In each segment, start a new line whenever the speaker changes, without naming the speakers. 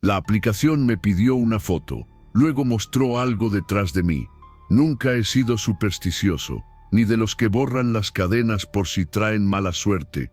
La aplicación me pidió una foto, luego mostró algo detrás de mí. Nunca he sido supersticioso, ni de los que borran las cadenas por si traen mala suerte,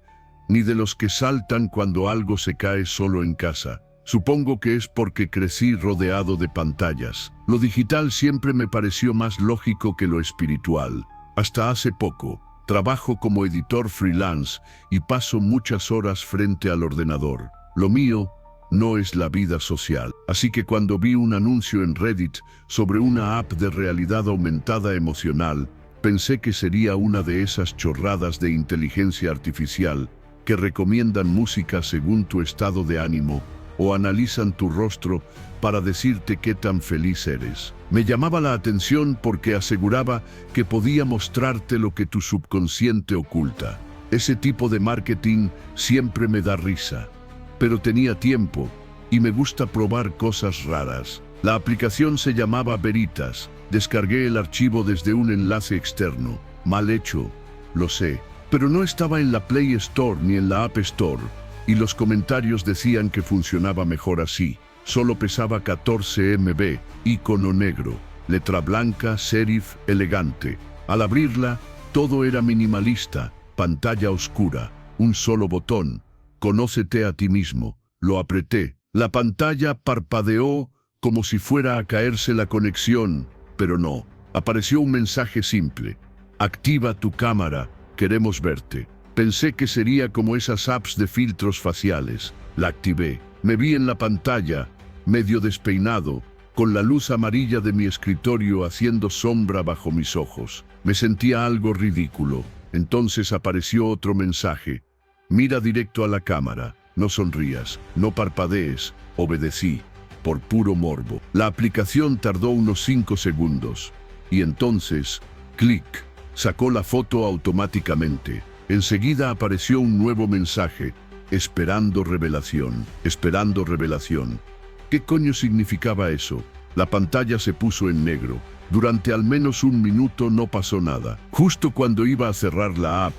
ni de los que saltan cuando algo se cae solo en casa. Supongo que es porque crecí rodeado de pantallas. Lo digital siempre me pareció más lógico que lo espiritual. Hasta hace poco, trabajo como editor freelance y paso muchas horas frente al ordenador. Lo mío no es la vida social. Así que cuando vi un anuncio en Reddit sobre una app de realidad aumentada emocional, pensé que sería una de esas chorradas de inteligencia artificial que recomiendan música según tu estado de ánimo o analizan tu rostro para decirte qué tan feliz eres. Me llamaba la atención porque aseguraba que podía mostrarte lo que tu subconsciente oculta. Ese tipo de marketing siempre me da risa, pero tenía tiempo y me gusta probar cosas raras. La aplicación se llamaba Veritas. Descargué el archivo desde un enlace externo. Mal hecho, lo sé, pero no estaba en la Play Store ni en la App Store, y los comentarios decían que funcionaba mejor así. Solo pesaba 14 MB, icono negro, letra blanca, serif, elegante. Al abrirla, todo era minimalista, pantalla oscura, un solo botón, conócete a ti mismo. Lo apreté. La pantalla parpadeó como si fuera a caerse la conexión, pero no. Apareció un mensaje simple: activa tu cámara, queremos verte. Pensé que sería como esas apps de filtros faciales. La activé. Me vi en la pantalla, medio despeinado, con la luz amarilla de mi escritorio haciendo sombra bajo mis ojos. Me sentía algo ridículo. Entonces apareció otro mensaje: mira directo a la cámara, no sonrías, no parpadees. Obedecí, por puro morbo. La aplicación tardó unos 5 segundos. Y entonces, clic, sacó la foto automáticamente. Enseguida apareció un nuevo mensaje: esperando revelación, esperando revelación. ¿Qué coño significaba eso? La pantalla se puso en negro. Durante al menos un minuto no pasó nada. Justo cuando iba a cerrar la app,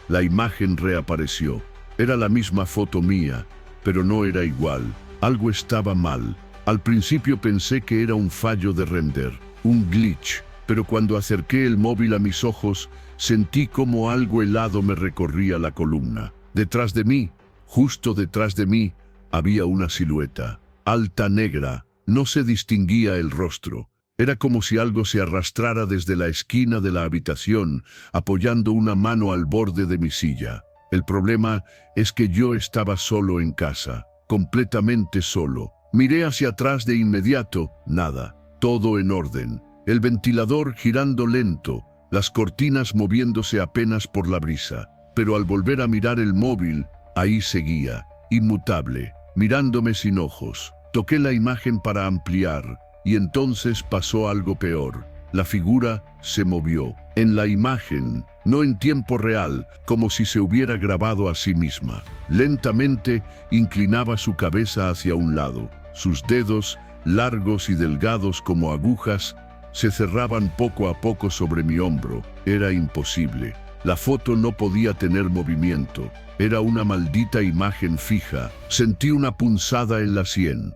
la imagen reapareció. Era la misma foto mía, pero no era igual. Algo estaba mal. Al principio pensé que era un fallo de render, un glitch, pero cuando acerqué el móvil a mis ojos, sentí como algo helado me recorría la columna. Detrás de mí, justo detrás de mí, había una silueta, alta, negra. No se distinguía el rostro. Era como si algo se arrastrara desde la esquina de la habitación, apoyando una mano al borde de mi silla. El problema es que yo estaba solo en casa, completamente solo. Miré hacia atrás de inmediato, nada, todo en orden. El ventilador girando lento, las cortinas moviéndose apenas por la brisa. Pero al volver a mirar el móvil, ahí seguía, inmutable, mirándome sin ojos. Toqué la imagen para ampliar, y entonces pasó algo peor. La figura se movió. En la imagen, no en tiempo real, como si se hubiera grabado a sí misma. Lentamente, inclinaba su cabeza hacia un lado. Sus dedos, largos y delgados como agujas, se cerraban poco a poco sobre mi hombro. Era imposible. La foto no podía tener movimiento. Era una maldita imagen fija. Sentí una punzada en la sien.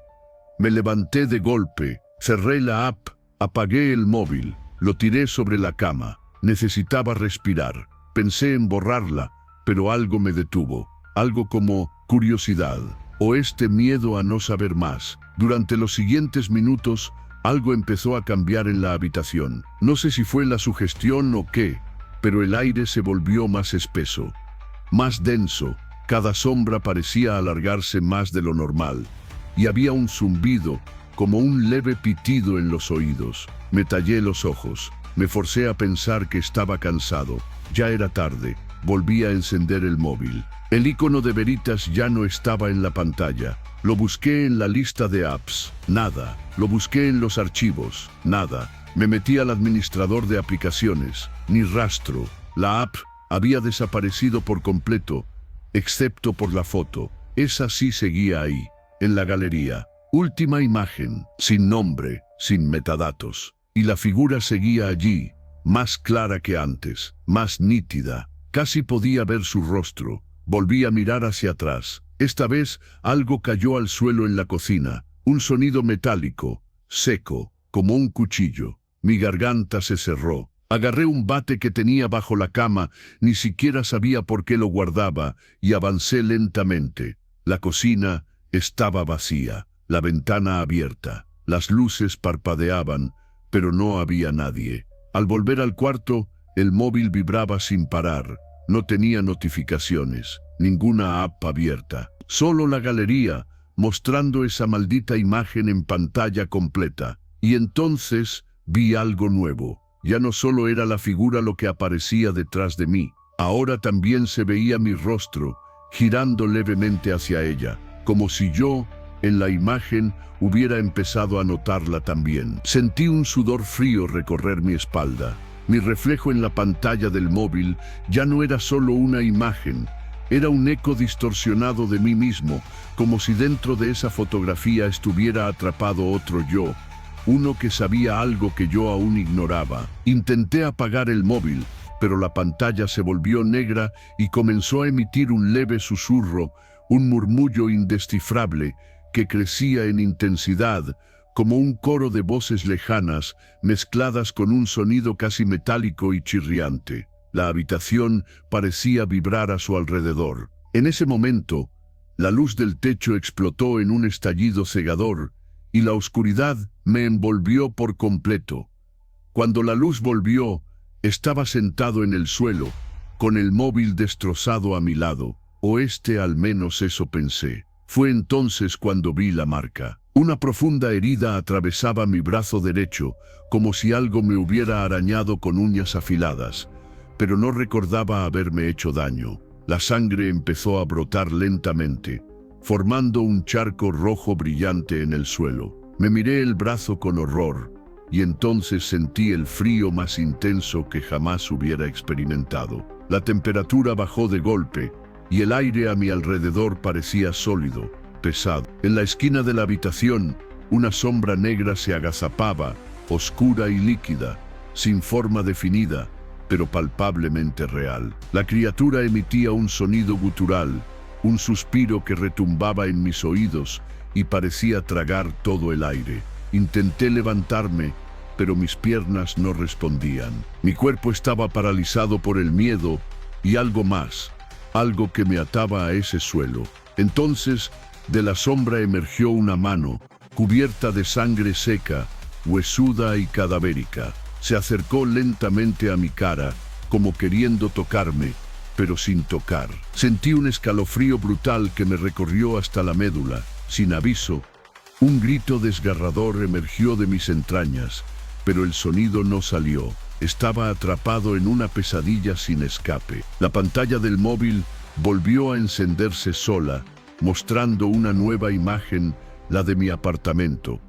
Me levanté de golpe, cerré la app, apagué el móvil, lo tiré sobre la cama. Necesitaba respirar. Pensé en borrarla, pero algo me detuvo. Algo como curiosidad, o este miedo a no saber más. Durante los siguientes minutos, algo empezó a cambiar en la habitación. No sé si fue la sugestión o qué, pero el aire se volvió más espeso, más denso. Cada sombra parecía alargarse más de lo normal, y había un zumbido, como un leve pitido en los oídos. Me tallé los ojos. Me forcé a pensar que estaba cansado. Ya era tarde. Volví a encender el móvil. El icono de Veritas ya no estaba en la pantalla. Lo busqué en la lista de apps. Nada. Lo busqué en los archivos. Nada. Me metí al administrador de aplicaciones. Ni rastro. La app había desaparecido por completo, excepto por la foto. Esa sí seguía ahí, en la galería. Última imagen, sin nombre, sin metadatos. Y la figura seguía allí, más clara que antes, más nítida. Casi podía ver su rostro. Volví a mirar hacia atrás. Esta vez, algo cayó al suelo en la cocina. Un sonido metálico, seco, como un cuchillo. Mi garganta se cerró. Agarré un bate que tenía bajo la cama, ni siquiera sabía por qué lo guardaba, y avancé lentamente. La cocina estaba vacía, la ventana abierta. Las luces parpadeaban, pero no había nadie. Al volver al cuarto, el móvil vibraba sin parar. No tenía notificaciones, ninguna app abierta. Solo la galería, mostrando esa maldita imagen en pantalla completa. Y entonces vi algo nuevo. Ya no solo era la figura lo que aparecía detrás de mí. Ahora también se veía mi rostro, girando levemente hacia ella, como si yo, en la imagen, hubiera empezado a notarla también. Sentí un sudor frío recorrer mi espalda. Mi reflejo en la pantalla del móvil ya no era solo una imagen, era un eco distorsionado de mí mismo, como si dentro de esa fotografía estuviera atrapado otro yo, uno que sabía algo que yo aún ignoraba. Intenté apagar el móvil, pero la pantalla se volvió negra y comenzó a emitir un leve susurro, un murmullo indescifrable que crecía en intensidad, como un coro de voces lejanas mezcladas con un sonido casi metálico y chirriante. La habitación parecía vibrar a su alrededor. En ese momento, la luz del techo explotó en un estallido cegador y la oscuridad me envolvió por completo. Cuando la luz volvió, estaba sentado en el suelo, con el móvil destrozado a mi lado, o al menos eso pensé. Fue entonces cuando vi la marca. Una profunda herida atravesaba mi brazo derecho, como si algo me hubiera arañado con uñas afiladas, pero no recordaba haberme hecho daño. La sangre empezó a brotar lentamente, formando un charco rojo brillante en el suelo. Me miré el brazo con horror, y entonces sentí el frío más intenso que jamás hubiera experimentado. La temperatura bajó de golpe, y el aire a mi alrededor parecía sólido, pesado. En la esquina de la habitación, una sombra negra se agazapaba, oscura y líquida, sin forma definida, pero palpablemente real. La criatura emitía un sonido gutural, un suspiro que retumbaba en mis oídos y parecía tragar todo el aire. Intenté levantarme, pero mis piernas no respondían. Mi cuerpo estaba paralizado por el miedo y algo más, algo que me ataba a ese suelo. Entonces, de la sombra emergió una mano, cubierta de sangre seca, huesuda y cadavérica. Se acercó lentamente a mi cara, como queriendo tocarme, pero sin tocar. Sentí un escalofrío brutal que me recorrió hasta la médula. Sin aviso, un grito desgarrador emergió de mis entrañas, pero el sonido no salió. Estaba atrapado en una pesadilla sin escape. La pantalla del móvil volvió a encenderse sola, mostrando una nueva imagen, la de mi apartamento,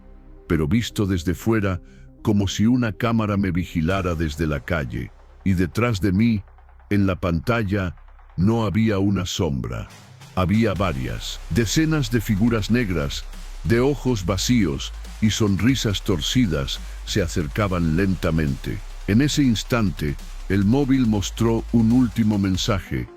pero visto desde fuera, como si una cámara me vigilara desde la calle. Y detrás de mí, en la pantalla, no había una sombra. Había varias, decenas de figuras negras, de ojos vacíos y sonrisas torcidas, se acercaban lentamente. En ese instante, el móvil mostró un último mensaje.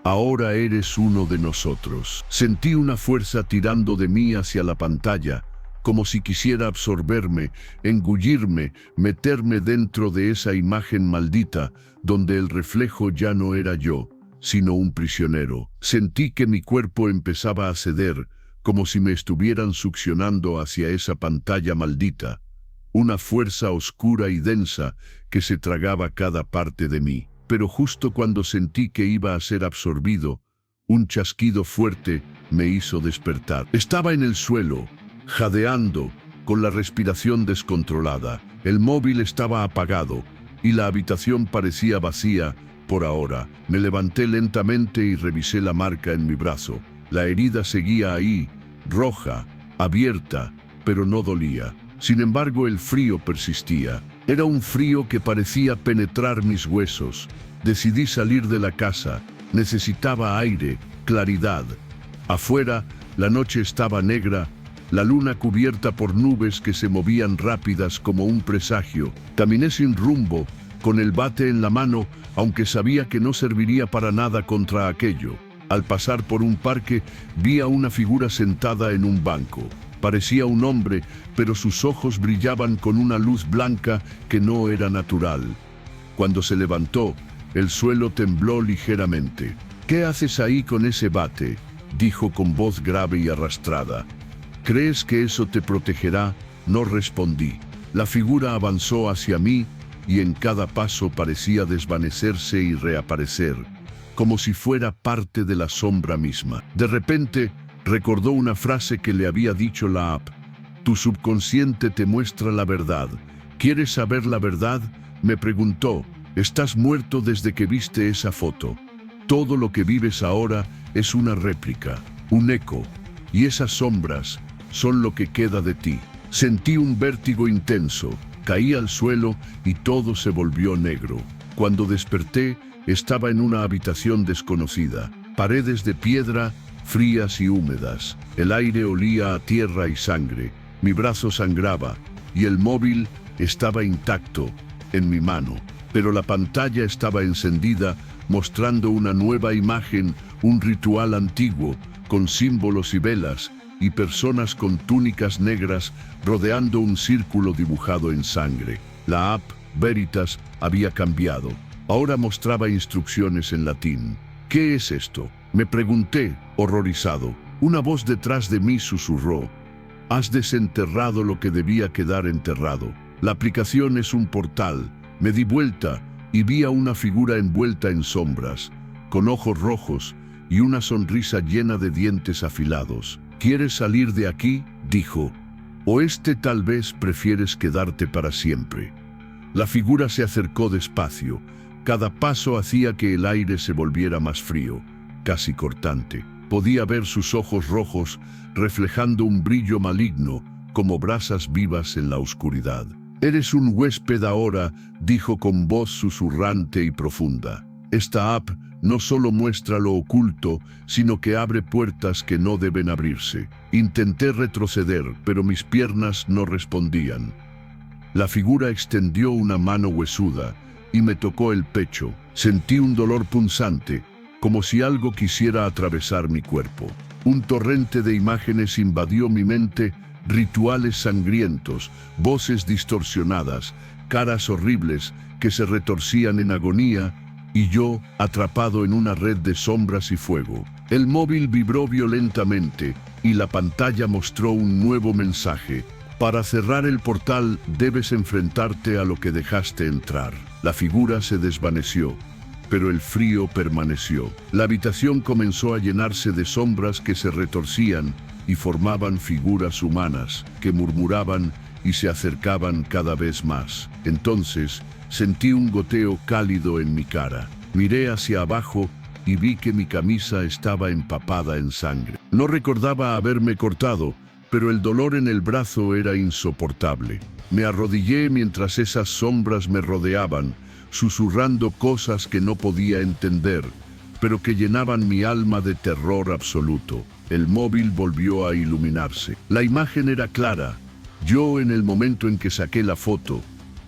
Ahora eres uno de nosotros. Sentí una fuerza tirando de mí hacia la pantalla, como si quisiera absorberme, engullirme, meterme dentro de esa imagen maldita, donde el reflejo ya no era yo, sino un prisionero. Sentí que mi cuerpo empezaba a ceder, como si me estuvieran succionando hacia esa pantalla maldita. Una fuerza oscura y densa que se tragaba cada parte de mí. Pero justo cuando sentí que iba a ser absorbido, un chasquido fuerte me hizo despertar. Estaba en el suelo, jadeando, con la respiración descontrolada. El móvil estaba apagado y la habitación parecía vacía por ahora. Me levanté lentamente y revisé la marca en mi brazo. La herida seguía ahí, roja, abierta, pero no dolía. Sin embargo, el frío persistía. Era un frío que parecía penetrar mis huesos. Decidí salir de la casa. Necesitaba aire, claridad. Afuera, la noche estaba negra, la luna cubierta por nubes que se movían rápidas como un presagio. Caminé sin rumbo, con el bate en la mano, aunque sabía que no serviría para nada contra aquello. Al pasar por un parque, vi a una figura sentada en un banco. Parecía un hombre, pero sus ojos brillaban con una luz blanca que no era natural. Cuando se levantó, el suelo tembló ligeramente. «¿Qué haces ahí con ese bate?», dijo con voz grave y arrastrada. «¿Crees que eso te protegerá?». No respondí. La figura avanzó hacia mí y en cada paso parecía desvanecerse y reaparecer, como si fuera parte de la sombra misma. De repente, recordó una frase que le había dicho la app. «Tu subconsciente te muestra la verdad. ¿Quieres saber la verdad?», me preguntó. «Estás muerto desde que viste esa foto. Todo lo que vives ahora es una réplica, un eco, y esas sombras son lo que queda de ti». Sentí un vértigo intenso, caí al suelo y todo se volvió negro. Cuando desperté, estaba en una habitación desconocida, paredes de piedra, frías y húmedas. El aire olía a tierra y sangre, mi brazo sangraba y el móvil estaba intacto en mi mano. Pero la pantalla estaba encendida, mostrando una nueva imagen, un ritual antiguo, con símbolos y velas, y personas con túnicas negras rodeando un círculo dibujado en sangre. La app Veritas había cambiado. Ahora mostraba instrucciones en latín. «¿Qué es esto?», me pregunté, horrorizado. Una voz detrás de mí susurró. «Has desenterrado lo que debía quedar enterrado. La aplicación es un portal». Me di vuelta y vi a una figura envuelta en sombras, con ojos rojos y una sonrisa llena de dientes afilados. «¿Quieres salir de aquí?», dijo. «¿O tal vez prefieres quedarte para siempre?». La figura se acercó despacio. Cada paso hacía que el aire se volviera más frío, casi cortante. Podía ver sus ojos rojos reflejando un brillo maligno, como brasas vivas en la oscuridad. «Eres un huésped ahora», dijo con voz susurrante y profunda. «Esta app no solo muestra lo oculto, sino que abre puertas que no deben abrirse». Intenté retroceder, pero mis piernas no respondían. La figura extendió una mano huesuda y me tocó el pecho. Sentí un dolor punzante, como si algo quisiera atravesar mi cuerpo. Un torrente de imágenes invadió mi mente, rituales sangrientos, voces distorsionadas, caras horribles que se retorcían en agonía, y yo, atrapado en una red de sombras y fuego. El móvil vibró violentamente y la pantalla mostró un nuevo mensaje. «Para cerrar el portal debes enfrentarte a lo que dejaste entrar». La figura se desvaneció, pero el frío permaneció. La habitación comenzó a llenarse de sombras que se retorcían y formaban figuras humanas que murmuraban y se acercaban cada vez más. Entonces sentí un goteo cálido en mi cara. Miré hacia abajo y vi que mi camisa estaba empapada en sangre. No recordaba haberme cortado, pero el dolor en el brazo era insoportable. Me arrodillé mientras esas sombras me rodeaban, susurrando cosas que no podía entender, pero que llenaban mi alma de terror absoluto. El móvil volvió a iluminarse. La imagen era clara, yo en el momento en que saqué la foto,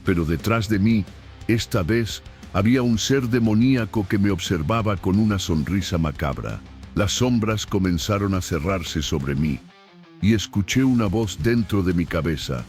pero detrás de mí, esta vez, había un ser demoníaco que me observaba con una sonrisa macabra. Las sombras comenzaron a cerrarse sobre mí, y escuché una voz dentro de mi cabeza.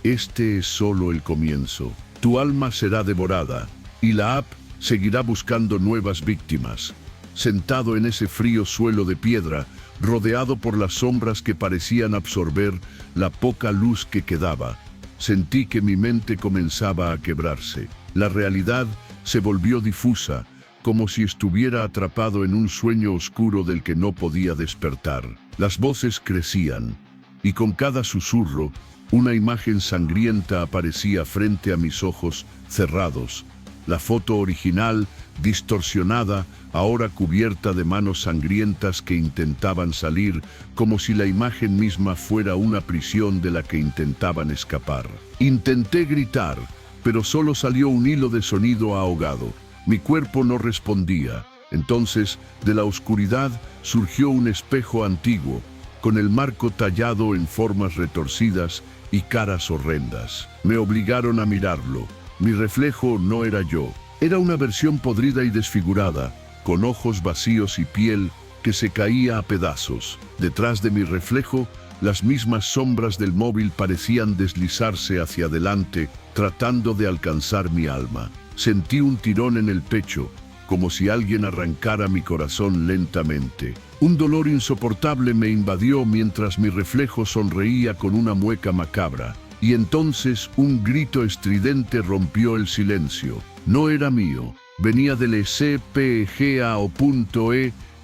«Este es solo el comienzo. Tu alma será devorada, y la app seguirá buscando nuevas víctimas». Sentado en ese frío suelo de piedra, rodeado por las sombras que parecían absorber la poca luz que quedaba, sentí que mi mente comenzaba a quebrarse. La realidad se volvió difusa, como si estuviera atrapado en un sueño oscuro del que no podía despertar. Las voces crecían, y con cada susurro, una imagen sangrienta aparecía frente a mis ojos cerrados. La foto original, distorsionada, ahora cubierta de manos sangrientas que intentaban salir, como si la imagen misma fuera una prisión de la que intentaban escapar. Intenté gritar, pero solo salió un hilo de sonido ahogado. Mi cuerpo no respondía. Entonces, de la oscuridad, surgió un espejo antiguo, con el marco tallado en formas retorcidas y caras horrendas. Me obligaron a mirarlo. Mi reflejo no era yo. Era una versión podrida y desfigurada, con ojos vacíos y piel que se caía a pedazos. Detrás de mi reflejo las mismas sombras del móvil parecían deslizarse hacia adelante, tratando de alcanzar mi alma. Sentí un tirón en el pecho, como si alguien arrancara mi corazón lentamente. Un dolor insoportable me invadió mientras mi reflejo sonreía con una mueca macabra. Y entonces un grito estridente rompió el silencio. No era mío, venía del ECPGAO.E.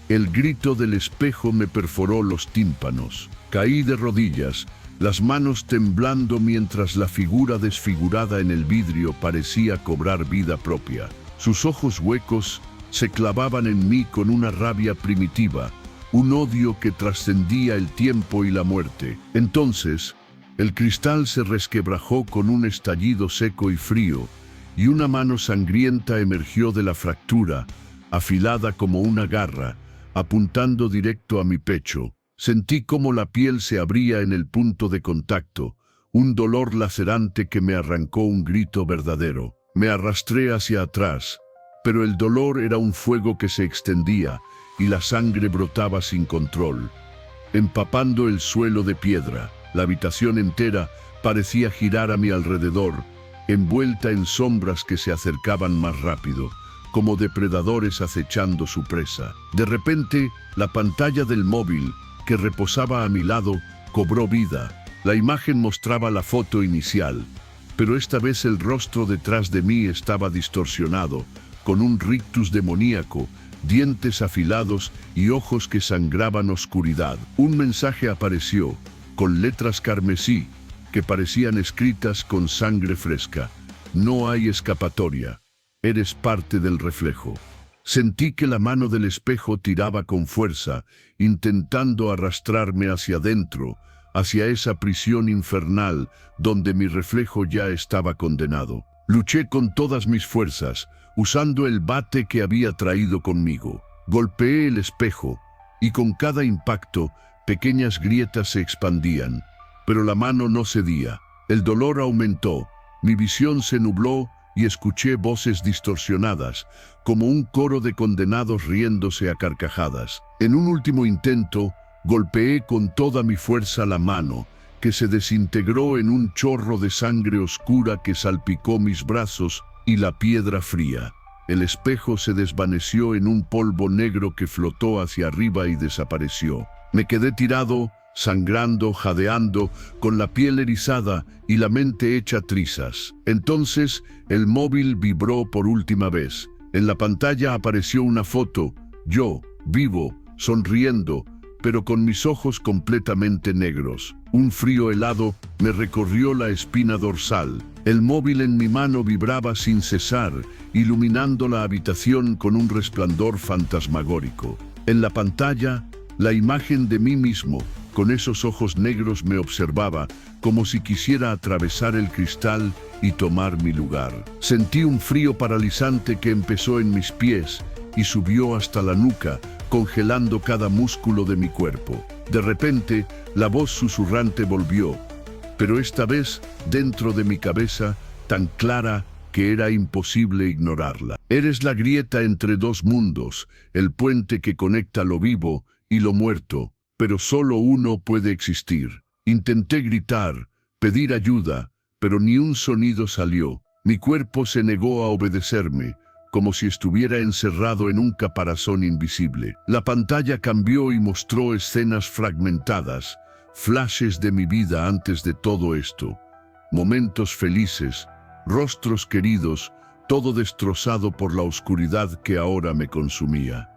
El grito del espejo me perforó los tímpanos. Caí de rodillas, las manos temblando mientras la figura desfigurada en el vidrio parecía cobrar vida propia. Sus ojos huecos se clavaban en mí con una rabia primitiva, un odio que trascendía el tiempo y la muerte. Entonces, el cristal se resquebrajó con un estallido seco y frío, y una mano sangrienta emergió de la fractura, afilada como una garra, apuntando directo a mi pecho. Sentí cómo la piel se abría en el punto de contacto, un dolor lacerante que me arrancó un grito verdadero. Me arrastré hacia atrás, pero el dolor era un fuego que se extendía y la sangre brotaba sin control, empapando el suelo de piedra. La habitación entera parecía girar a mi alrededor, envuelta en sombras que se acercaban más rápido, como depredadores acechando su presa. De repente, la pantalla del móvil, que reposaba a mi lado, cobró vida. La imagen mostraba la foto inicial, pero esta vez el rostro detrás de mí estaba distorsionado, con un rictus demoníaco, dientes afilados y ojos que sangraban oscuridad. Un mensaje apareció, con letras carmesí, que parecían escritas con sangre fresca. No hay escapatoria. Eres parte del reflejo. Sentí que la mano del espejo tiraba con fuerza, intentando arrastrarme hacia adentro, hacia esa prisión infernal donde mi reflejo ya estaba condenado. Luché con todas mis fuerzas, usando el bate que había traído conmigo. Golpeé el espejo, y con cada impacto, pequeñas grietas se expandían, pero la mano no cedía. El dolor aumentó, mi visión se nubló y escuché voces distorsionadas, como un coro de condenados riéndose a carcajadas. En un último intento, golpeé con toda mi fuerza la mano, que se desintegró en un chorro de sangre oscura que salpicó mis brazos y la piedra fría. El espejo se desvaneció en un polvo negro que flotó hacia arriba y desapareció. Me quedé tirado, sangrando, jadeando, con la piel erizada y la mente hecha trizas. Entonces, el móvil vibró por última vez. En la pantalla apareció una foto, yo, vivo, sonriendo, pero con mis ojos completamente negros. Un frío helado me recorrió la espina dorsal. El móvil en mi mano vibraba sin cesar, iluminando la habitación con un resplandor fantasmagórico. En la pantalla, la imagen de mí mismo, con esos ojos negros, me observaba, como si quisiera atravesar el cristal y tomar mi lugar. Sentí un frío paralizante que empezó en mis pies y subió hasta la nuca, congelando cada músculo de mi cuerpo. De repente, la voz susurrante volvió, pero esta vez dentro de mi cabeza, tan clara que era imposible ignorarla. Eres la grieta entre dos mundos, el puente que conecta lo vivo y lo muerto, pero solo uno puede existir. Intenté gritar, pedir ayuda, pero ni un sonido salió. Mi cuerpo se negó a obedecerme, como si estuviera encerrado en un caparazón invisible. La pantalla cambió y mostró escenas fragmentadas, flashes de mi vida antes de todo esto, momentos felices, rostros queridos, todo destrozado por la oscuridad que ahora me consumía.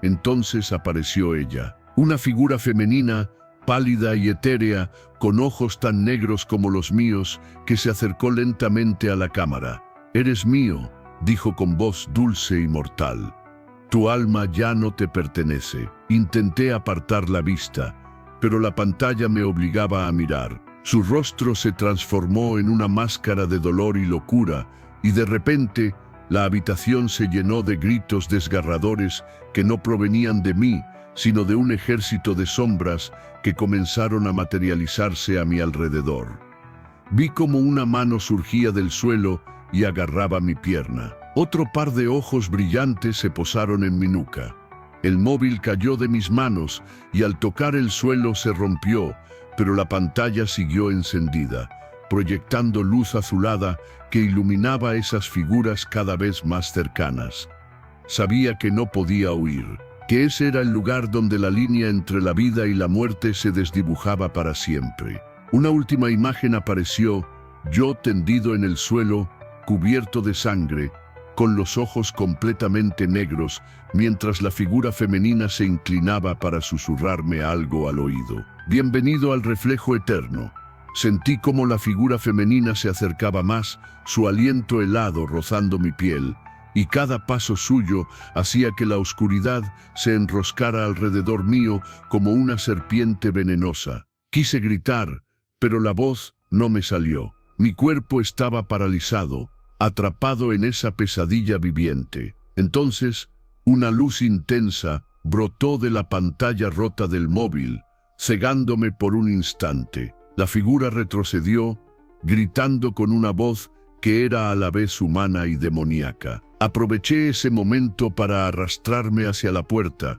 Entonces apareció ella, una figura femenina, pálida y etérea, con ojos tan negros como los míos, que se acercó lentamente a la cámara. «Eres mío», dijo con voz dulce y mortal. «Tu alma ya no te pertenece». Intenté apartar la vista, pero la pantalla me obligaba a mirar. Su rostro se transformó en una máscara de dolor y locura, y de repente, la habitación se llenó de gritos desgarradores que no provenían de mí, sino de un ejército de sombras que comenzaron a materializarse a mi alrededor. Vi como una mano surgía del suelo y agarraba mi pierna. Otro par de ojos brillantes se posaron en mi nuca. El móvil cayó de mis manos y al tocar el suelo se rompió, pero la pantalla siguió encendida, proyectando luz azulada que iluminaba esas figuras cada vez más cercanas. Sabía que no podía huir, que ese era el lugar donde la línea entre la vida y la muerte se desdibujaba para siempre. Una última imagen apareció, yo tendido en el suelo, cubierto de sangre, con los ojos completamente negros, mientras la figura femenina se inclinaba para susurrarme algo al oído. Bienvenido al reflejo eterno. Sentí como la figura femenina se acercaba más, su aliento helado rozando mi piel, y cada paso suyo hacía que la oscuridad se enroscara alrededor mío como una serpiente venenosa. Quise gritar, pero la voz no me salió. Mi cuerpo estaba paralizado, atrapado en esa pesadilla viviente. Entonces, una luz intensa brotó de la pantalla rota del móvil, cegándome por un instante. La figura retrocedió, gritando con una voz que era a la vez humana y demoníaca. Aproveché ese momento para arrastrarme hacia la puerta,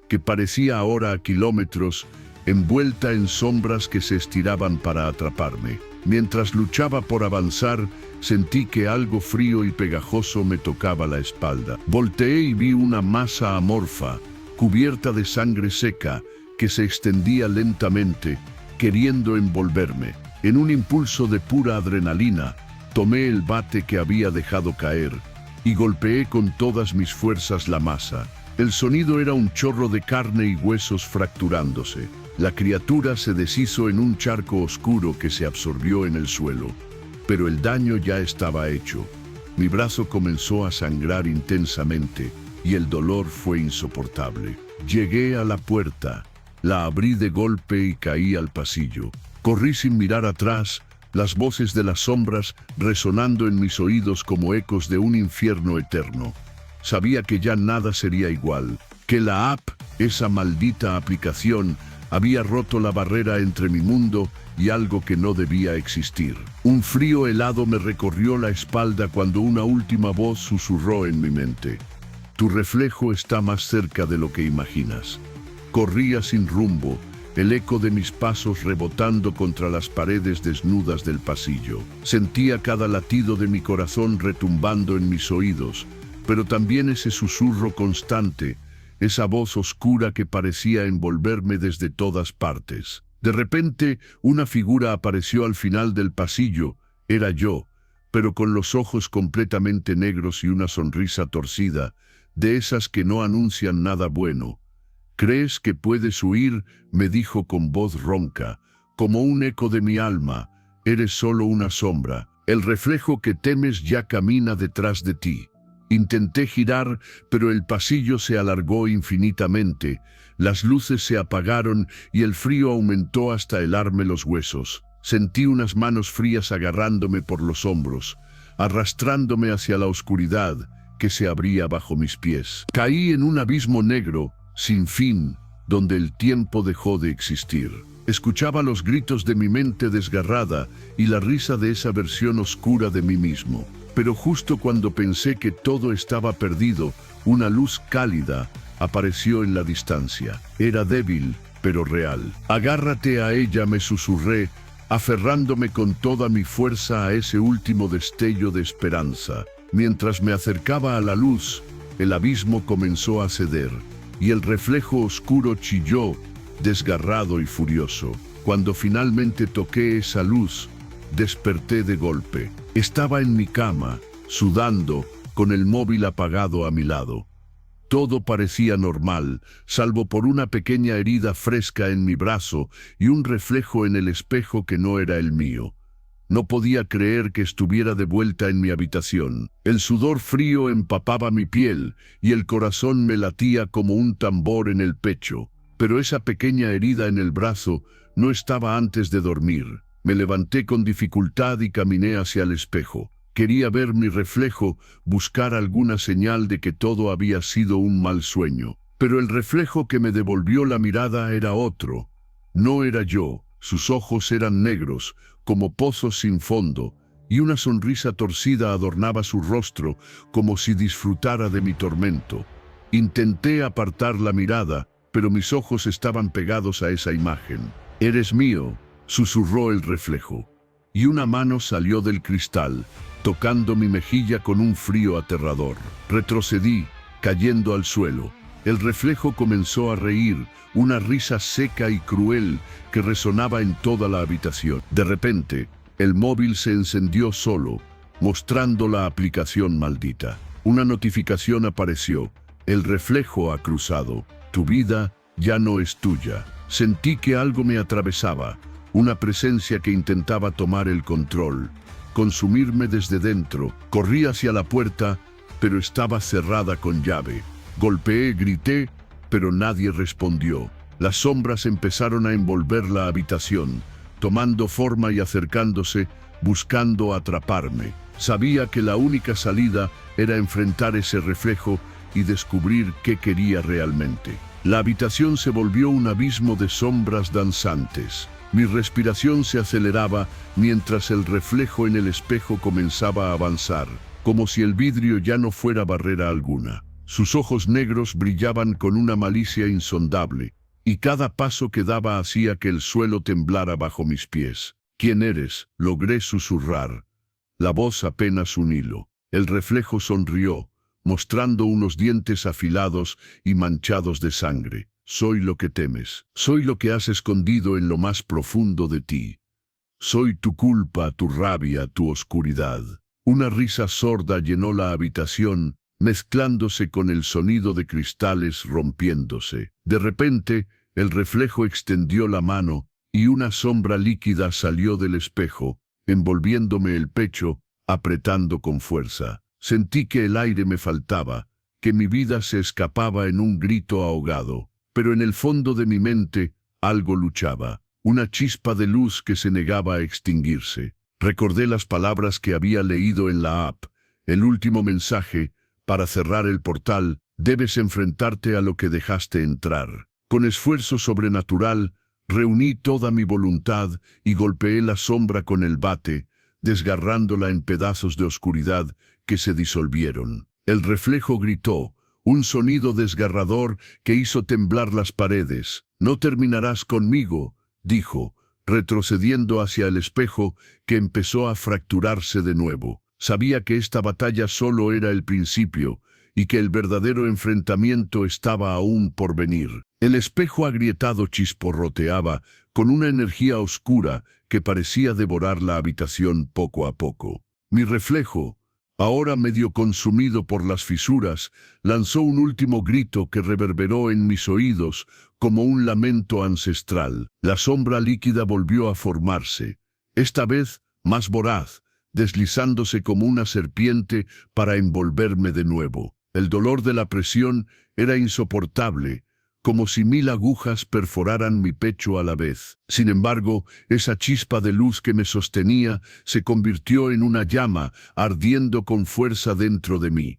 que parecía ahora a kilómetros, envuelta en sombras que se estiraban para atraparme. Mientras luchaba por avanzar, sentí que algo frío y pegajoso me tocaba la espalda. Volteé y vi una masa amorfa, cubierta de sangre seca, que se extendía lentamente, queriendo envolverme. En un impulso de pura adrenalina, tomé el bate que había dejado caer y golpeé con todas mis fuerzas la masa. El sonido era un chorro de carne y huesos fracturándose. La criatura se deshizo en un charco oscuro que se absorbió en el suelo, pero el daño ya estaba hecho. Mi brazo comenzó a sangrar intensamente y el dolor fue insoportable. Llegué a la puerta, la abrí de golpe y caí al pasillo. Corrí sin mirar atrás, las voces de las sombras resonando en mis oídos como ecos de un infierno eterno. Sabía que ya nada sería igual, que la app, esa maldita aplicación, había roto la barrera entre mi mundo y algo que no debía existir. Un frío helado me recorrió la espalda cuando una última voz susurró en mi mente. Tu reflejo está más cerca de lo que imaginas. Corría sin rumbo, el eco de mis pasos rebotando contra las paredes desnudas del pasillo. Sentía cada latido de mi corazón retumbando en mis oídos, pero también ese susurro constante, esa voz oscura que parecía envolverme desde todas partes. De repente, una figura apareció al final del pasillo. Era yo, pero con los ojos completamente negros y una sonrisa torcida, de esas que no anuncian nada bueno. ¿Crees que puedes huir?, me dijo con voz ronca, como un eco de mi alma. Eres solo una sombra. El reflejo que temes ya camina detrás de ti. Intenté girar, pero el pasillo se alargó infinitamente, las luces se apagaron y el frío aumentó hasta helarme los huesos. Sentí unas manos frías agarrándome por los hombros, arrastrándome hacia la oscuridad que se abría bajo mis pies. Caí en un abismo negro, sin fin, donde el tiempo dejó de existir. Escuchaba los gritos de mi mente desgarrada y la risa de esa versión oscura de mí mismo. Pero justo cuando pensé que todo estaba perdido, una luz cálida apareció en la distancia. Era débil, pero real. Agárrate a ella, me susurré, aferrándome con toda mi fuerza a ese último destello de esperanza. Mientras me acercaba a la luz, el abismo comenzó a ceder, y el reflejo oscuro chilló, desgarrado y furioso. Cuando finalmente toqué esa luz, desperté de golpe. Estaba en mi cama, sudando, con el móvil apagado a mi lado. Todo parecía normal, salvo por una pequeña herida fresca en mi brazo y un reflejo en el espejo que no era el mío. No podía creer que estuviera de vuelta en mi habitación. El sudor frío empapaba mi piel y el corazón me latía como un tambor en el pecho. Pero esa pequeña herida en el brazo no estaba antes de dormir. Me levanté con dificultad y caminé hacia el espejo. Quería ver mi reflejo, buscar alguna señal de que todo había sido un mal sueño. Pero el reflejo que me devolvió la mirada era otro. No era yo. Sus ojos eran negros, como pozos sin fondo, y una sonrisa torcida adornaba su rostro, como si disfrutara de mi tormento. Intenté apartar la mirada, pero mis ojos estaban pegados a esa imagen. «Eres mío», susurró el reflejo, y una mano salió del cristal, tocando mi mejilla con un frío aterrador. Retrocedí, cayendo al suelo. El reflejo comenzó a reír, una risa seca y cruel que resonaba en toda la habitación. De repente, el móvil se encendió solo, mostrando la aplicación maldita. Una notificación apareció. El reflejo ha cruzado. Tu vida ya no es tuya. Sentí que algo me atravesaba, una presencia que intentaba tomar el control, consumirme desde dentro. Corrí hacia la puerta, pero estaba cerrada con llave. Golpeé, grité, pero nadie respondió. Las sombras empezaron a envolver la habitación, tomando forma y acercándose, buscando atraparme. Sabía que la única salida era enfrentar ese reflejo y descubrir qué quería realmente. La habitación se volvió un abismo de sombras danzantes. Mi respiración se aceleraba mientras el reflejo en el espejo comenzaba a avanzar, como si el vidrio ya no fuera barrera alguna. Sus ojos negros brillaban con una malicia insondable, y cada paso que daba hacía que el suelo temblara bajo mis pies. «¿Quién eres?», logré susurrar. La voz apenas un hilo. El reflejo sonrió, mostrando unos dientes afilados y manchados de sangre. «Soy lo que temes. Soy lo que has escondido en lo más profundo de ti. Soy tu culpa, tu rabia, tu oscuridad». Una risa sorda llenó la habitación, mezclándose con el sonido de cristales rompiéndose. De repente, el reflejo extendió la mano, y una sombra líquida salió del espejo, envolviéndome el pecho, apretando con fuerza. Sentí que el aire me faltaba, que mi vida se escapaba en un grito ahogado. Pero en el fondo de mi mente, algo luchaba, una chispa de luz que se negaba a extinguirse. Recordé las palabras que había leído en la app, el último mensaje: «Para cerrar el portal, debes enfrentarte a lo que dejaste entrar». Con esfuerzo sobrenatural, reuní toda mi voluntad y golpeé la sombra con el bate, desgarrándola en pedazos de oscuridad que se disolvieron. El reflejo gritó, un sonido desgarrador que hizo temblar las paredes. «No terminarás conmigo», dijo, retrocediendo hacia el espejo que empezó a fracturarse de nuevo. Sabía que esta batalla solo era el principio y que el verdadero enfrentamiento estaba aún por venir. El espejo agrietado chisporroteaba con una energía oscura que parecía devorar la habitación poco a poco. Mi reflejo, ahora medio consumido por las fisuras, lanzó un último grito que reverberó en mis oídos como un lamento ancestral. La sombra líquida volvió a formarse, esta vez más voraz, deslizándose como una serpiente para envolverme de nuevo. El dolor de la presión era insoportable, como si 1000 agujas perforaran mi pecho a la vez. Sin embargo, esa chispa de luz que me sostenía se convirtió en una llama, ardiendo con fuerza dentro de mí.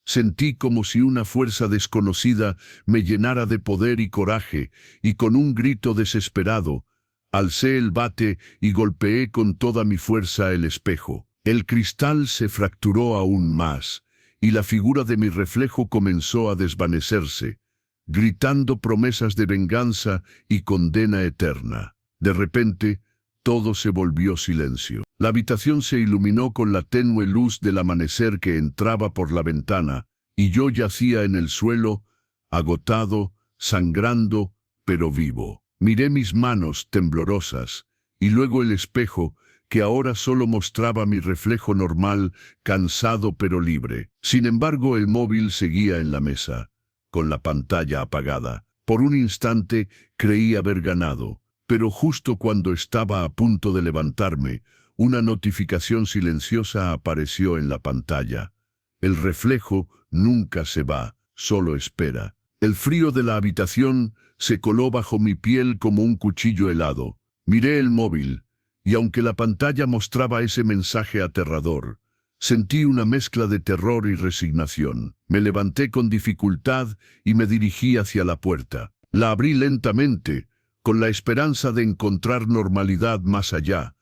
Sentí como si una fuerza desconocida me llenara de poder y coraje, y con un grito desesperado, alcé el bate y golpeé con toda mi fuerza el espejo. El cristal se fracturó aún más, y la figura de mi reflejo comenzó a desvanecerse, gritando promesas de venganza y condena eterna. De repente, todo se volvió silencio. La habitación se iluminó con la tenue luz del amanecer que entraba por la ventana, y yo yacía en el suelo, agotado, sangrando, pero vivo. Miré mis manos temblorosas, y luego el espejo, que ahora solo mostraba mi reflejo normal, cansado pero libre. Sin embargo, el móvil seguía en la mesa, con la pantalla apagada. Por un instante creí haber ganado, pero justo cuando estaba a punto de levantarme, una notificación silenciosa apareció en la pantalla. El reflejo nunca se va, solo espera. El frío de la habitación se coló bajo mi piel como un cuchillo helado. Miré el móvil, y aunque la pantalla mostraba ese mensaje aterrador, sentí una mezcla de terror y resignación. Me levanté con dificultad y me dirigí hacia la puerta. La abrí lentamente, con la esperanza de encontrar normalidad más allá,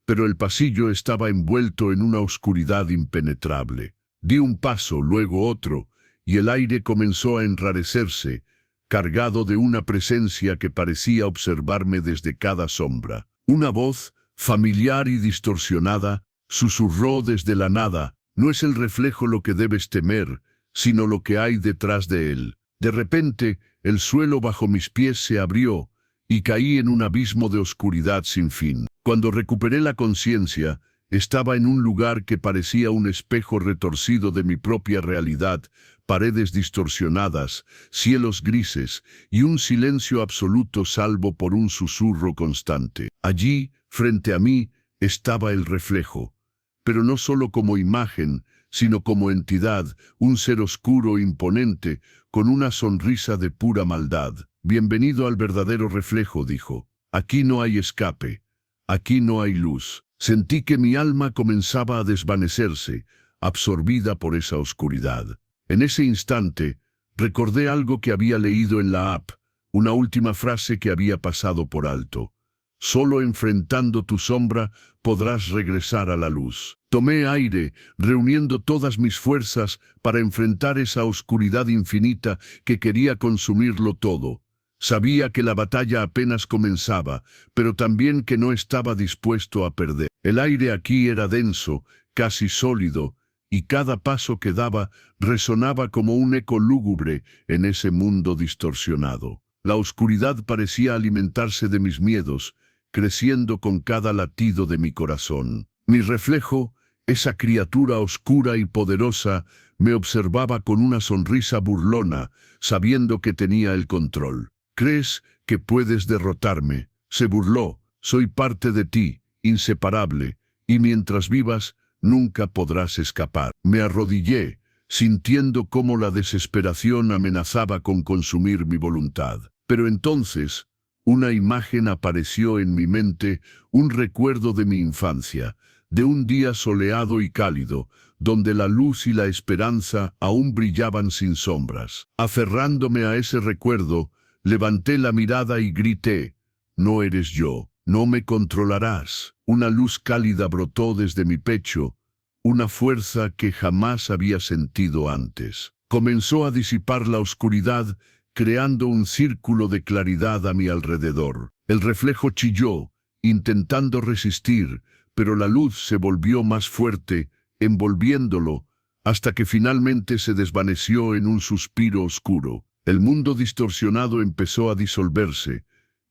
pero el pasillo estaba envuelto en una oscuridad impenetrable. Di un paso, luego otro, y el aire comenzó a enrarecerse, cargado de una presencia que parecía observarme desde cada sombra. Una voz, familiar y distorsionada, susurró desde la nada: no es el reflejo lo que debes temer, sino lo que hay detrás de él. De repente, el suelo bajo mis pies se abrió, y caí en un abismo de oscuridad sin fin. Cuando recuperé la conciencia, estaba en un lugar que parecía un espejo retorcido de mi propia realidad, paredes distorsionadas, cielos grises y un silencio absoluto salvo por un susurro constante. Allí, frente a mí, estaba el reflejo, pero no solo como imagen, sino como entidad, un ser oscuro e imponente, con una sonrisa de pura maldad. Bienvenido al verdadero reflejo, dijo. Aquí no hay escape, aquí no hay luz. Sentí que mi alma comenzaba a desvanecerse, absorbida por esa oscuridad. En ese instante, recordé algo que había leído en la app, una última frase que había pasado por alto. Solo enfrentando tu sombra podrás regresar a la luz. Tomé aire, reuniendo todas mis fuerzas para enfrentar esa oscuridad infinita que quería consumirlo todo. Sabía que la batalla apenas comenzaba, pero también que no estaba dispuesto a perder. El aire aquí era denso, casi sólido, y cada paso que daba resonaba como un eco lúgubre en ese mundo distorsionado. La oscuridad parecía alimentarse de mis miedos, creciendo con cada latido de mi corazón. Mi reflejo, esa criatura oscura y poderosa, me observaba con una sonrisa burlona, sabiendo que tenía el control. ¿Crees que puedes derrotarme?, se burló. Soy parte de ti, inseparable, y mientras vivas, nunca podrás escapar. Me arrodillé, sintiendo cómo la desesperación amenazaba con consumir mi voluntad. Pero entonces, una imagen apareció en mi mente, un recuerdo de mi infancia, de un día soleado y cálido, donde la luz y la esperanza aún brillaban sin sombras. Aferrándome a ese recuerdo, levanté la mirada y grité: no eres yo, no me controlarás. Una luz cálida brotó desde mi pecho, una fuerza que jamás había sentido antes. Comenzó a disipar la oscuridad, creando un círculo de claridad a mi alrededor. El reflejo chilló, intentando resistir, pero la luz se volvió más fuerte, envolviéndolo, hasta que finalmente se desvaneció en un suspiro oscuro. El mundo distorsionado empezó a disolverse,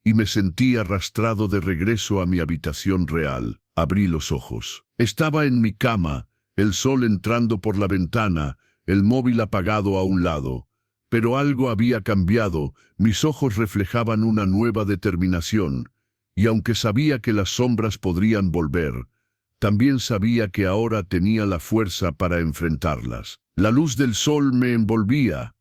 y me sentí arrastrado de regreso a mi habitación real. Abrí los ojos. Estaba en mi cama, el sol entrando por la ventana, el móvil apagado a un lado. Pero algo había cambiado, mis ojos reflejaban una nueva determinación, y aunque sabía que las sombras podrían volver, también sabía que ahora tenía la fuerza para enfrentarlas. La luz del sol me envolvía,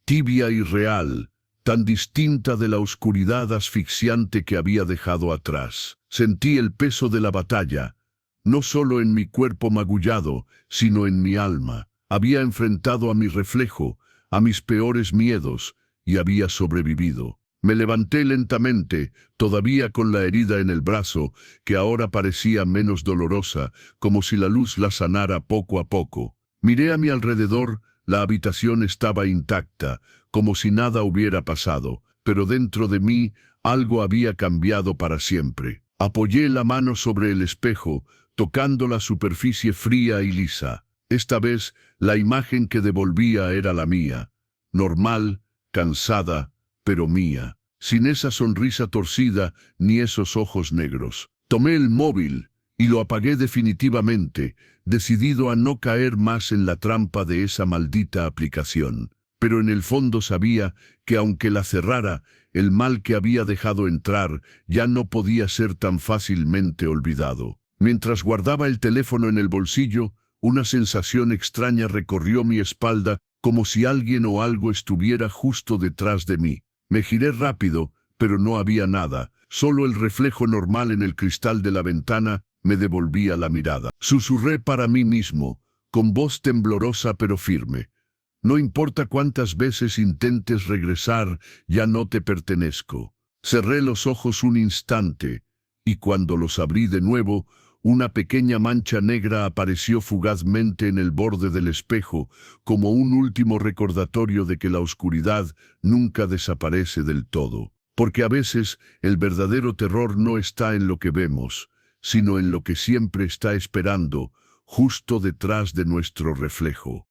tibia y real, tan distinta de la oscuridad asfixiante que había dejado atrás. Sentí el peso de la batalla, no solo en mi cuerpo magullado, sino en mi alma. Había enfrentado a mi reflejo, a mis peores miedos, y había sobrevivido. Me levanté lentamente, todavía con la herida en el brazo, que ahora parecía menos dolorosa, como si la luz la sanara poco a poco. Miré a mi alrededor. La habitación estaba intacta, como si nada hubiera pasado, pero dentro de mí algo había cambiado para siempre. Apoyé la mano sobre el espejo, tocando la superficie fría y lisa. Esta vez, la imagen que devolvía era la mía, normal, cansada, pero mía, sin esa sonrisa torcida ni esos ojos negros. Tomé el móvil y lo apagué definitivamente, decidido a no caer más en la trampa de esa maldita aplicación. Pero en el fondo sabía que aunque la cerrara, el mal que había dejado entrar ya no podía ser tan fácilmente olvidado. Mientras guardaba el teléfono en el bolsillo, una sensación extraña recorrió mi espalda, como si alguien o algo estuviera justo detrás de mí. Me giré rápido, pero no había nada, solo el reflejo normal en el cristal de la ventana me devolvía la mirada. Susurré para mí mismo, con voz temblorosa pero firme: no importa cuántas veces intentes regresar, ya no te pertenezco. Cerré los ojos un instante, y cuando los abrí de nuevo, Una pequeña mancha negra apareció fugazmente en el borde del espejo, como un último recordatorio de que la oscuridad nunca desaparece del todo. Porque a veces el verdadero terror no está en lo que vemos, sino en lo que siempre está esperando, justo detrás de nuestro reflejo.